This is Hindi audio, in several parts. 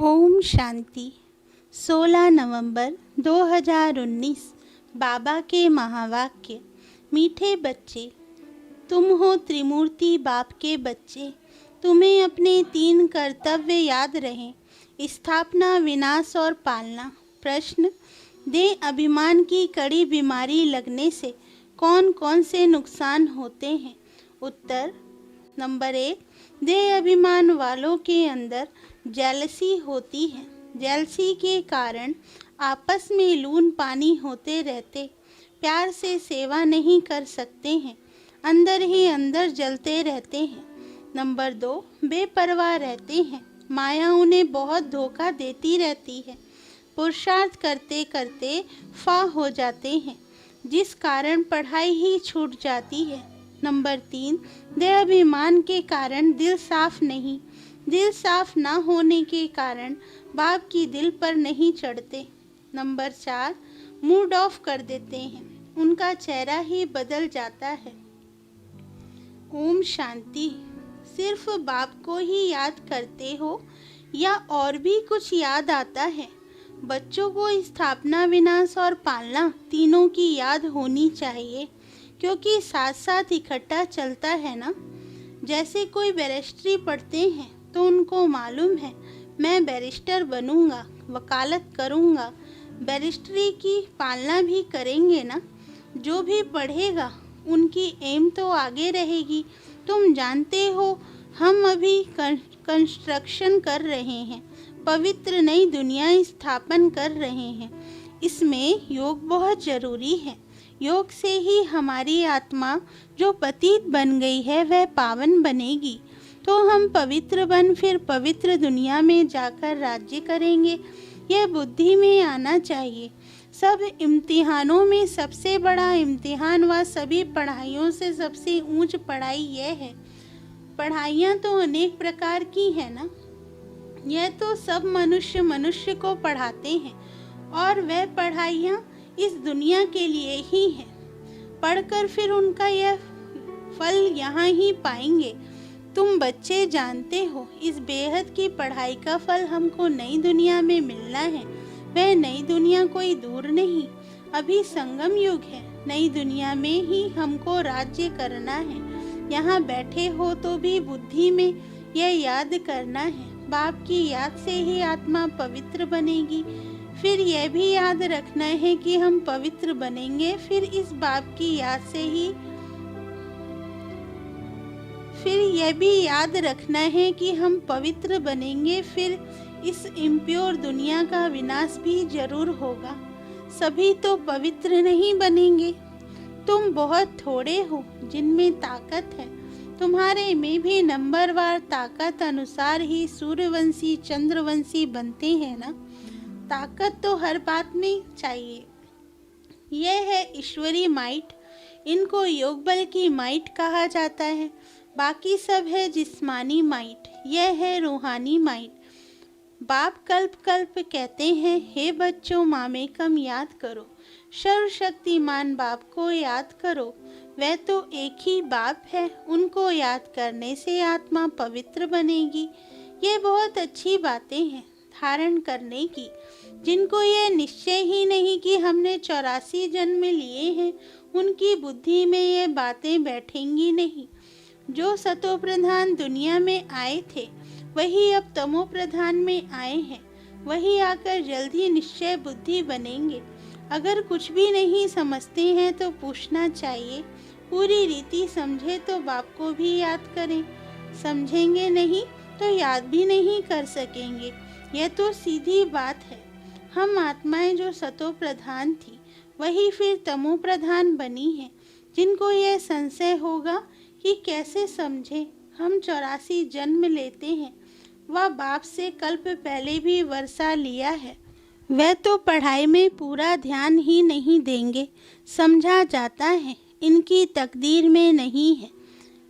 ओम शांति। 16 नवंबर 2019। बाबा के महावाक्य। मीठे बच्चे, तुम हो त्रिमूर्ति बाप के बच्चे। तुम्हें अपने 3 कर्तव्य याद रहें: स्थापना, विनाश और पालना। प्रश्न: देह अभिमान की कड़ी बीमारी लगने से कौन कौन से नुकसान होते हैं? उत्तर: नंबर 1, देह अभिमान वालों के अंदर जेलसी होती है। जेलसी के कारण आपस में लून पानी होते रहते, प्यार से सेवा नहीं कर सकते हैं, अंदर ही अंदर जलते रहते हैं। नंबर 2, बेपरवाह रहते हैं। माया उन्हें बहुत धोखा देती रहती है। पुरुषार्थ करते करते फा हो जाते हैं, जिस कारण पढ़ाई ही छूट जाती है। नंबर 3, देहाभिमान के कारण दिल साफ नहीं। दिल साफ ना होने के कारण बाप की दिल पर नहीं चढ़ते। नंबर 4, मूड ऑफ कर देते हैं, उनका चेहरा ही बदल जाता है। ओम शांति। सिर्फ बाप को ही याद करते हो या और भी कुछ याद आता है? बच्चों को स्थापना, विनाश और पालना तीनों की याद होनी चाहिए, क्योंकि साथ साथ इकट्ठा चलता है ना। जैसे कोई बैरिस्ट्री पढ़ते हैं तो उनको मालूम है मैं बैरिस्टर बनूंगा, वकालत करूंगा, बैरिस्ट्री की पालना भी करेंगे ना। जो भी पढ़ेगा उनकी एम तो आगे रहेगी। तुम जानते हो हम अभी कंस्ट्रक्शन कर रहे हैं, पवित्र नई दुनिया स्थापन कर रहे हैं। इसमें योग बहुत जरूरी है। योग से ही हमारी आत्मा जो पतित बन गई है वह पावन बनेगी, तो हम पवित्र बन फिर पवित्र दुनिया में जाकर राज्य करेंगे। यह बुद्धि में आना चाहिए। सब इम्तिहानों में सबसे बड़ा इम्तिहान व सभी पढ़ाइयों से सबसे ऊंच पढ़ाई यह है। पढ़ाइयाँ तो अनेक प्रकार की है ना। यह तो सब मनुष्य को पढ़ाते हैं, और वह पढ़ाइयाँ इस दुनिया के लिए ही है। पढ़कर फिर उनका यह फल यहाँ ही पाएंगे। तुम बच्चे जानते हो इस बेहद की पढ़ाई का फल हमको नई दुनिया में मिलना है। वह नई दुनिया कोई दूर नहीं, अभी संगम युग है। नई दुनिया में ही हमको राज्य करना है। यहाँ बैठे हो तो भी बुद्धि में यह याद करना है, बाप की याद से ही आत्मा पवित्र बनेगी। फिर यह भी याद रखना है कि हम पवित्र बनेंगे, फिर इस बाप की याद से ही फिर यह भी याद रखना है कि हम पवित्र बनेंगे, फिर इस इम्प्योर दुनिया का विनाश भी जरूर होगा। सभी तो पवित्र नहीं बनेंगे। तुम बहुत थोड़े हो जिनमें ताकत है। तुम्हारे में भी नंबरवार ताकत अनुसार ही सूर्यवंशी चंद्रवंशी बनते हैं ना। ताकत तो हर बात में चाहिए। यह है ईश्वरी माइट। इनको योग बल की माइट कहा जाता है। बाकी सब है जिस्मानी माइट, यह है रूहानी माइट। बाप कल्प कल्प कहते हैं, हे बच्चों मामेकम याद करो, सर्वशक्तिमान बाप को याद करो। वह तो एक ही बाप है, उनको याद करने से आत्मा पवित्र बनेगी। ये बहुत अच्छी बातें हैं धारण करने की। जिनको यह निश्चय ही नहीं कि हमने 84 जन्म लिए हैं, उनकी बुद्धि में ये बातें बैठेंगी नहीं। जो सतो प्रधान दुनिया में आए थे वही अब तमो प्रधान में आए हैं। वही आकर जल्द ही निश्चय बुद्धि बनेंगे। अगर कुछ भी नहीं समझते हैं तो पूछना चाहिए। पूरी रीति समझे तो बाप को भी याद करें। समझेंगे नहीं तो याद भी नहीं कर सकेंगे। यह तो सीधी बात है। हम आत्माएं जो सतो प्रधान थी वही फिर तमो प्रधान बनी है। जिनको यह संशय होगा कि कैसे समझे हम 84 जन्म लेते हैं, वह बाप से कल्प पहले भी वर्षा लिया है। वह तो पढ़ाई में पूरा ध्यान ही नहीं देंगे। समझा जाता है इनकी तकदीर में नहीं है।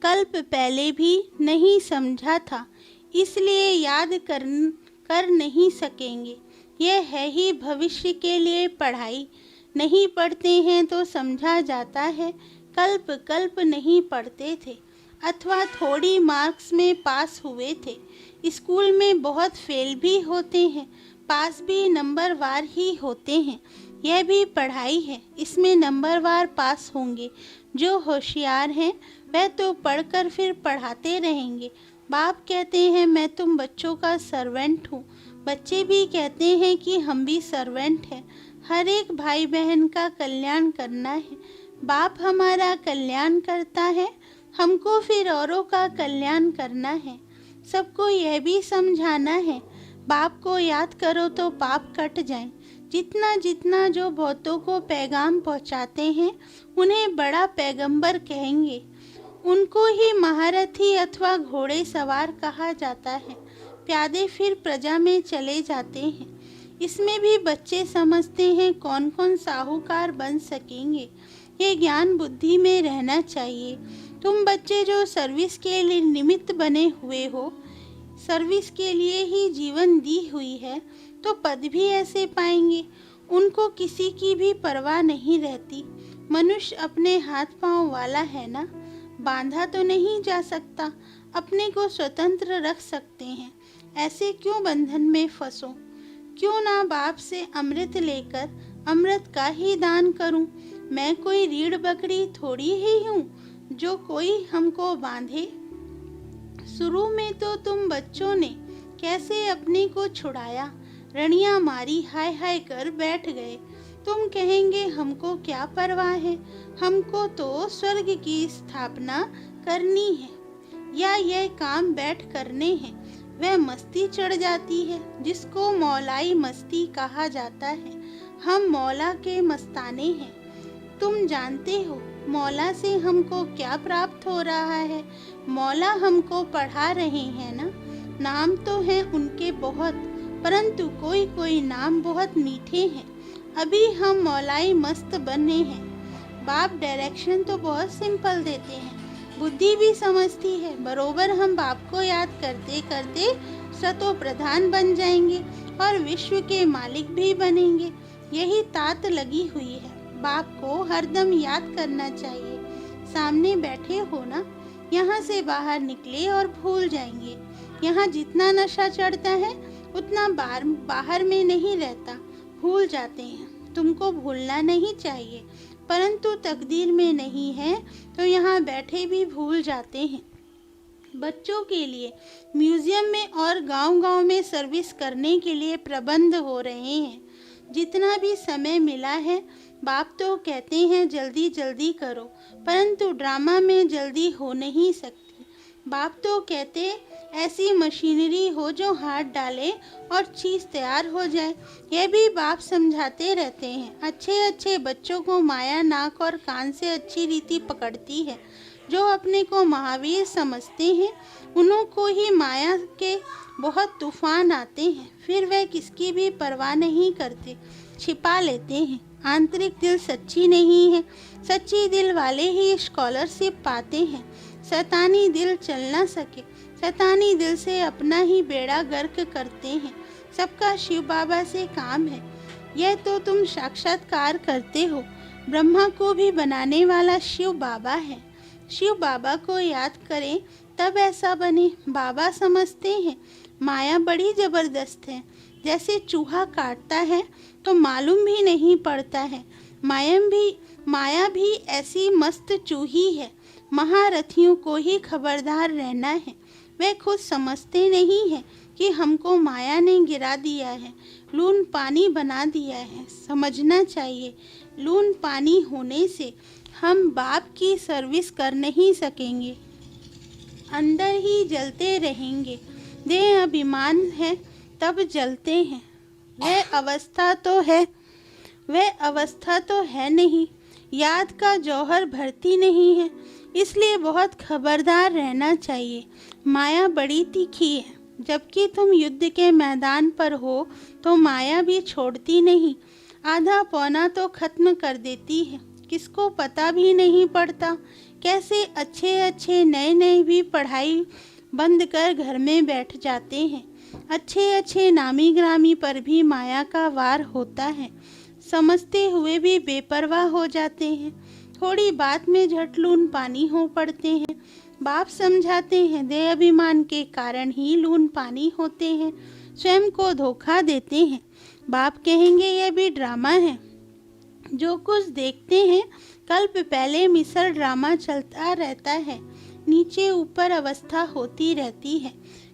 कल्प पहले भी नहीं समझा था, इसलिए याद कर नहीं सकेंगे। यह है ही भविष्य के लिए पढ़ाई। नहीं पढ़ते हैं तो समझा जाता है कल्प कल्प नहीं पढ़ते थे, अथवा थोड़ी मार्क्स में पास हुए थे, स्कूल में बहुत फेल भी होते हैं, पास भी नंबरवार ही होते हैं। यह भी पढ़ाई है, इसमें नंबरवार पास होंगे। जो होशियार हैं वह तो पढ़कर फिर पढ़ाते रहेंगे। बाप कहते हैं मैं तुम बच्चों का सर्वेंट हूँ, बच्चे भी कहते हैं कि हम भी सर्वेंट हैं। हर एक भाई बहन का कल्याण करना है। बाप हमारा कल्याण करता है, हमको फिर औरों का कल्याण करना है। सबको यह भी समझाना है, बाप को याद करो तो पाप कट जाए। जितना जितना जो बहुतों को पैगाम पहुंचाते हैं उन्हें बड़ा पैगंबर कहेंगे। उनको ही महारथी अथवा घोड़े सवार कहा जाता है। प्यादे फिर प्रजा में चले जाते हैं। इसमें भी बच्चे समझते हैं कौन कौन साहूकार बन सकेंगे। ये ज्ञान बुद्धि में रहना चाहिए। तुम बच्चे जो सर्विस के लिए निमित्त बने हुए हो, सर्विस के लिए ही जीवन दी हुई है, तो पद भी ऐसे पाएंगे। उनको किसी की भी परवाह नहीं रहती। मनुष्य अपने हाथ पांव वाला है ना, बांधा तो नहीं जा सकता। अपने को स्वतंत्र रख सकते हैं, ऐसे क्यों बंधन में फंसो। क्यों ना बाप से अमृत लेकर अमृत का ही दान करूं। मैं कोई रीढ़ बकरी थोड़ी ही हूँ जो कोई हमको बांधे। शुरू में तो तुम बच्चों ने कैसे अपने को छुड़ाया, रनियां मारी हाय हाय कर बैठ गए। तुम कहेंगे हमको क्या परवाह है, हमको तो स्वर्ग की स्थापना करनी है या यह काम बैठ करने हैं। वह मस्ती चढ़ जाती है जिसको मौलाई मस्ती कहा जाता है। हम मौला के मस्ताने हैं। तुम जानते हो मौला से हमको क्या प्राप्त हो रहा है। मौला हमको पढ़ा रहे हैं ना। नाम तो हैं उनके बहुत, परंतु कोई कोई नाम बहुत मीठे हैं। अभी हम मौलाई मस्त बने हैं। बाप डायरेक्शन तो बहुत सिंपल देते हैं, बुद्धि भी समझती है। बरोबर हम बाप को याद करते करते सतो प्रधान बन जाएंगे और विश्व के मालिक भी बनेंगे। यही तात लगी हुई है। बाप को हरदम याद करना चाहिए। सामने बैठे हो ना, यहाँ से बाहर निकले और भूल जाएंगे। यहाँ जितना नशा चढ़ता है उतना बाहर में नहीं रहता, भूल जाते हैं। तुमको भूलना नहीं चाहिए, परंतु तकदीर में नहीं है तो यहाँ बैठे भी भूल जाते हैं। बच्चों के लिए म्यूजियम में और गांव-गांव में सर्विस करने के लिए प्रबंध हो रहे हैं। जितना भी समय मिला है, बाप तो कहते हैं जल्दी जल्दी करो, परंतु ड्रामा में जल्दी हो नहीं सकती। बाप तो कहते ऐसी मशीनरी हो जो हाथ डाले और चीज़ तैयार हो जाए। यह भी बाप समझाते रहते हैं। अच्छे अच्छे बच्चों को माया नाक और कान से अच्छी रीति पकड़ती है। जो अपने को महावीर समझते हैं उन्हों को ही माया के बहुत तूफान आते हैं, फिर वह किसकी भी परवाह नहीं करते, छिपा लेते हैं। आंतरिक दिल सच्ची नहीं है। सच्ची दिल वाले ही स्कॉलरशिप पाते हैं। शैतानी दिल चल ना सके, शैतानी दिल से अपना ही बेड़ा गर्क करते हैं। सबका शिव बाबा से काम है। यह तो तुम साक्षात्कार करते हो। ब्रह्मा को भी बनाने वाला शिव बाबा है। शिव बाबा को याद करें तब ऐसा बने। बाबा समझते हैं माया बड़ी जबरदस्त है। जैसे चूहा काटता है तो मालूम भी नहीं पड़ता है। माया भी ऐसी मस्त चूही है। महारथियों को ही खबरदार रहना है। वे खुद समझते नहीं है कि हमको माया ने गिरा दिया है, लून पानी बना दिया है। समझना चाहिए लून पानी होने से हम बाप की सर्विस कर नहीं सकेंगे, अंदर ही जलते रहेंगे। देह अभिमान है तब जलते हैं। वह अवस्था तो है नहीं। याद का जौहर भरती नहीं है, इसलिए बहुत खबरदार रहना चाहिए। माया बड़ी तीखी है। जबकि तुम युद्ध के मैदान पर हो तो माया भी छोड़ती नहीं। आधा पौना तो खत्म कर देती है, किसको पता भी नहीं पड़ता। कैसे अच्छे अच्छे नए नए भी पढ़ाई बंद कर घर में बैठ जाते हैं। अच्छे अच्छे नामी ग्रामी पर भी माया का वार होता है। समझते हुए भी बेपरवाह हो जाते हैं। थोड़ी बात में झटलून पानी हो पड़ते हैं। बाप समझाते हैं देह अभिमान के कारण ही लून पानी होते हैं, स्वयं को धोखा देते हैं। बाप कहेंगे यह भी ड्रामा है। जो कुछ देखते हैं कल्प पहले मिसल ड्रामा चलता रहता है, नीचे ऊपर अवस्था होती रहती है।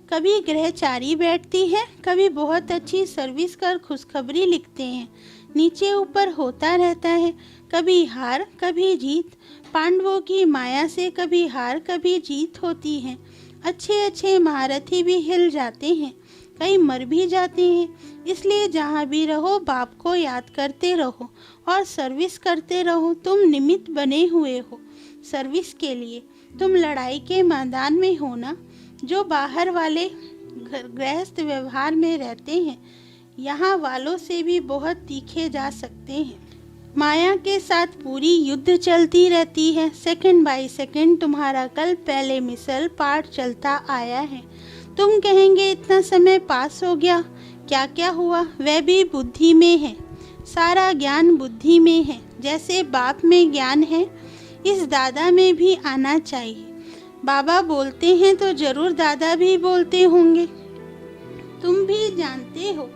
कभी ग्रहचारी बैठती है, कभी बहुत अच्छी सर्विस कर खुशखबरी लिखते हैं, नीचे ऊपर होता रहता है, कभी हार कभी जीत। पांडवों की माया से कभी हार कभी जीत होती है। अच्छे अच्छे महारथी भी हिल जाते हैं, कई मर भी जाते हैं। इसलिए जहाँ भी रहो बाप को याद करते रहो और सर्विस करते रहो। तुम निमित्त बने हुए हो सर्विस के लिए। तुम लड़ाई के मैदान में हो ना। जो बाहर वाले गृहस्थ व्यवहार में रहते हैं, यहाँ वालों से भी बहुत तीखे जा सकते हैं। माया के साथ पूरी युद्ध चलती रहती है। सेकंड बाय सेकंड तुम्हारा कल पहले मिसल पाठ चलता आया है। तुम कहेंगे इतना समय पास हो गया, क्या क्या हुआ? वह भी बुद्धि में है। सारा ज्ञान बुद्धि में है। जैसे बाप में ज्ञान है, इस दादा में भी आना चाहिए। बाबा बोलते हैं तो जरूर दादा भी बोलते होंगे। तुम भी जानते हो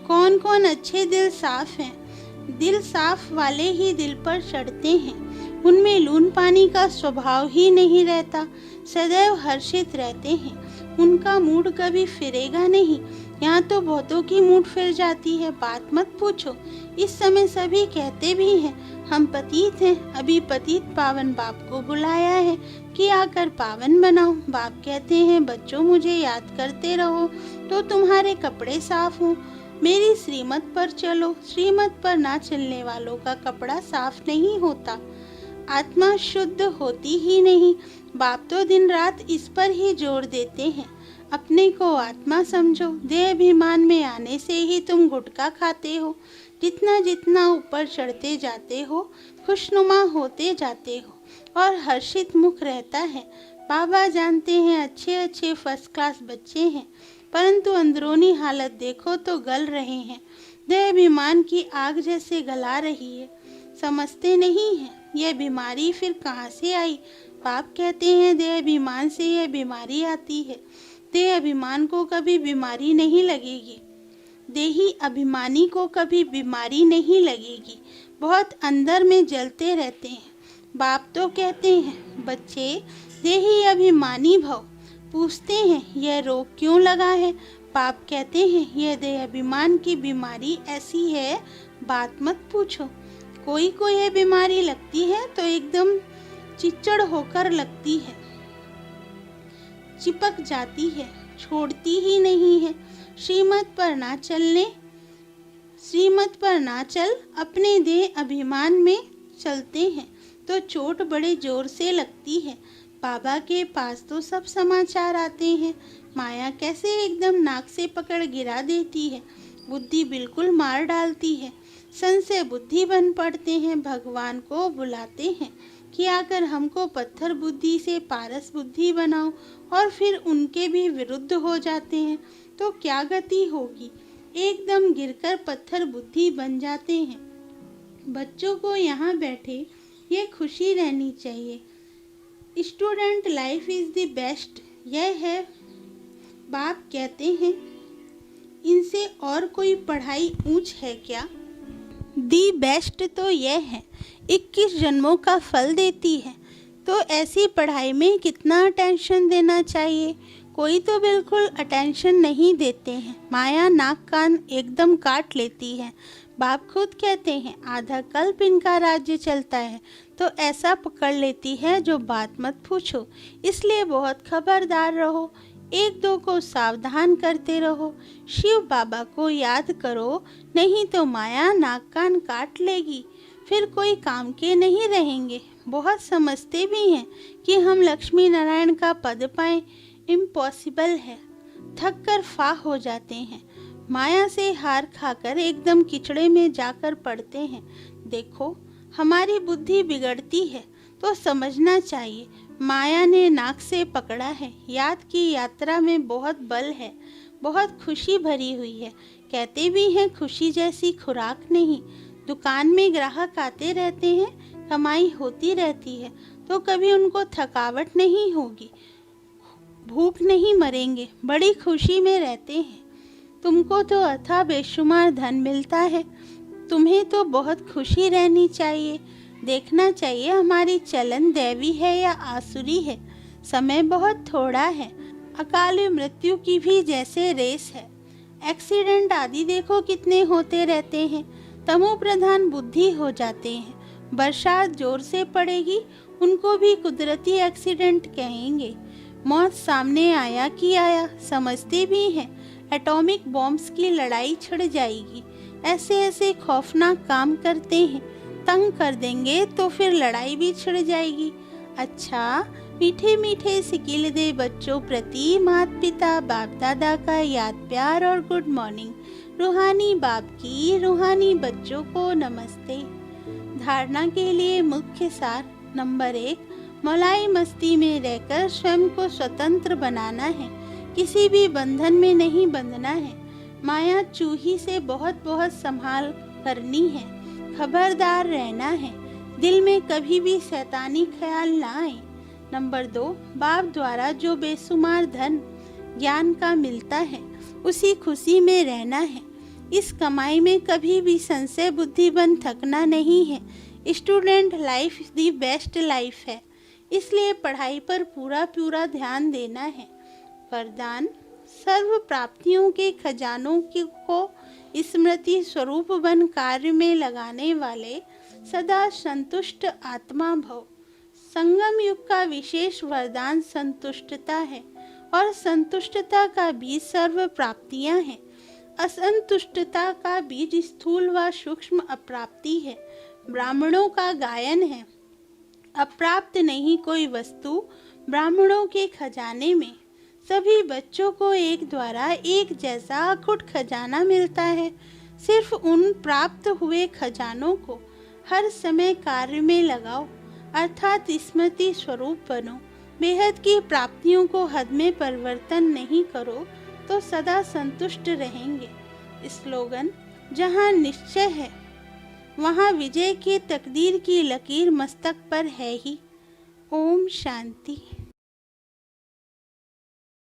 कौन कौन अच्छे दिल साफ हैं। दिल साफ वाले ही दिल पर चढ़ते हैं। उनमें लून पानी का स्वभाव ही नहीं रहता, सदैव हर्षित रहते हैं। उनका मूड कभी फिरेगा नहीं। यहाँ तो बहुतों की मूड फिर जाती है, बात मत पूछो। इस समय सभी कहते भी हैं हम पतित हैं, अभी पतित पावन बाप को बुलाया है कि आकर पावन बनाओ। बाप कहते हैं बच्चों मुझे याद करते रहो तो तुम्हारे कपड़े साफ हों। मेरी श्रीमत पर चलो। श्रीमत पर ना चलने वालों का कपड़ा साफ नहीं होता, आत्मा शुद्ध होती ही नहीं। बाप तो दिन रात इस पर ही जोर देते हैं, अपने को आत्मा समझो। देह अभिमान में आने से ही तुम गुटखा खाते हो। जितना जितना ऊपर चढ़ते जाते हो, खुशनुमा होते जाते हो और हर्षित मुख रहता है। बाबा जानते हैं अच्छे अच्छे फर्स्ट क्लास बच्चे हैं, परंतु अंदरूनी हालत देखो तो गल रहे हैं। देह अभिमान की आग जैसे गला रही है। समझते नहीं है यह बीमारी फिर कहाँ से आई। बाप कहते हैं देह अभिमान से यह बीमारी आती है। देह अभिमान को कभी बीमारी नहीं लगेगी, देही अभिमानी को कभी बीमारी नहीं लगेगी। बहुत अंदर में जलते रहते हैं। बाप तो कहते हैं बच्चे देही अभिमानी भव। पूछते हैं यह रोग क्यों लगा है। बाप कहते हैं यह देह अभिमान की बीमारी ऐसी है, बात मत पूछो। कोई को यह बीमारी लगती है तो एकदम चिच्चड़ होकर लगती है, चिपक जाती है, छोड़ती ही नहीं है। श्रीमत पर ना चल अपने देह अभिमान में चलते हैं तो चोट बड़े जोर से लगती है। बाबा के पास तो सब समाचार आते हैं। माया कैसे एकदम नाक से पकड़ गिरा देती है, बुद्धि बिल्कुल मार डालती है। संशय बुद्धि बन पड़ते हैं। भगवान को बुलाते हैं कि आकर हमको पत्थर बुद्धि से पारस बुद्धि बनाओ, और फिर उनके भी विरुद्ध हो जाते हैं तो क्या गति होगी। एकदम गिरकर पत्थर बुद्धि बन जाते हैं। बच्चों को यहाँ बैठे ये खुशी रहनी चाहिए। Student life is the best, यह है। बाप कहते हैं इनसे और कोई पढ़ाई ऊंच है क्या। दी बेस्ट तो यह है, 21 जन्मों का फल देती है। तो ऐसी पढ़ाई में कितना अटेंशन देना चाहिए। कोई तो बिल्कुल अटेंशन नहीं देते हैं। माया नाक कान एकदम काट लेती है। बाप खुद कहते हैं आधा कल्प इनका राज्य चलता है, तो ऐसा पकड़ लेती है जो बात मत पूछो। इसलिए बहुत खबरदार रहो, एक दो को सावधान करते रहो। शिव बाबा को याद करो, नहीं तो माया नाक कान काट लेगी, फिर कोई काम के नहीं रहेंगे। बहुत समझते भी हैं कि हम लक्ष्मी नारायण का पद पाएं, इम्पॉसिबल है। थक कर फाह हो जाते हैं। माया से हार खाकर एकदम किचड़े में जाकर पड़ते हैं। देखो हमारी बुद्धि बिगड़ती है तो समझना चाहिए माया ने नाक से पकड़ा है। याद की यात्रा में बहुत बल है, बहुत खुशी भरी हुई है। कहते भी हैं खुशी जैसी खुराक नहीं। दुकान में ग्राहक आते रहते हैं, कमाई होती रहती है, तो कभी उनको थकावट नहीं होगी, भूख नहीं मरेंगे, बड़ी खुशी में रहते हैं। तुमको तो अथाह बेशुमार धन मिलता है, तुम्हें तो बहुत खुशी रहनी चाहिए। देखना चाहिए हमारी चलन दैवी है या आसुरी है। समय बहुत थोड़ा है, अकाल मृत्यु की भी जैसे रेस है। एक्सीडेंट आदि देखो कितने होते रहते हैं, तमो प्रधान बुद्धि हो जाते हैं। बरसात जोर से पड़ेगी, उनको भी कुदरती एक्सीडेंट कहेंगे। मौत सामने आया कि आया, समझते भी हैं। एटॉमिक बॉम्ब्स की लड़ाई छिड़ जाएगी। ऐसे ऐसे खौफनाक काम करते हैं, तंग कर देंगे तो फिर लड़ाई भी छिड़ जाएगी। अच्छा, मीठे मीठे सिकिल दे बच्चों प्रति माता पिता बाप दादा का याद प्यार और गुड मॉर्निंग। रूहानी बाप की रूहानी बच्चों को नमस्ते। धारणा के लिए मुख्य सार नंबर 1, मौलाई मस्ती में रहकर स्वयं को स्वतंत्र बनाना है, किसी भी बंधन में नहीं बंधना है। माया चूही से बहुत बहुत संभाल करनी है, खबरदार रहना है, दिल में कभी भी शैतानी ख्याल ना आए। नंबर 2, बाप द्वारा जो बेशुमार धन ज्ञान का मिलता है उसी खुशी में रहना है। इस कमाई में कभी भी संशय बुद्धि बन थकना नहीं है। Student life the best life है, इसलिए पढ़ाई पर पूरा पूरा ध्यान देना है। वरदान, सर्व प्राप्तियों के खजानों को स्मृति स्वरूप बन कार्य में लगाने वाले सदा संतुष्ट आत्मा भव। संगम युग का विशेष वरदान संतुष्टता है और संतुष्टता का बीज सर्व प्राप्तियां हैं। असंतुष्टता का बीज स्थूल व सूक्ष्म अप्राप्ति है। ब्राह्मणों का गायन है, अप्राप्त नहीं कोई वस्तु ब्राह्मणों के खजाने में। सभी बच्चों को एक द्वारा एक जैसा अखुट खजाना मिलता है। सिर्फ उन प्राप्त हुए खजानों को हर समय कार्य में लगाओ, अर्थात स्मृति स्वरूप बनो। बेहद की प्राप्तियों को हद में परिवर्तन नहीं करो तो सदा संतुष्ट रहेंगे। स्लोगन, जहाँ निश्चय है वहाँ विजय की तकदीर की लकीर मस्तक पर है ही। ओम शांति।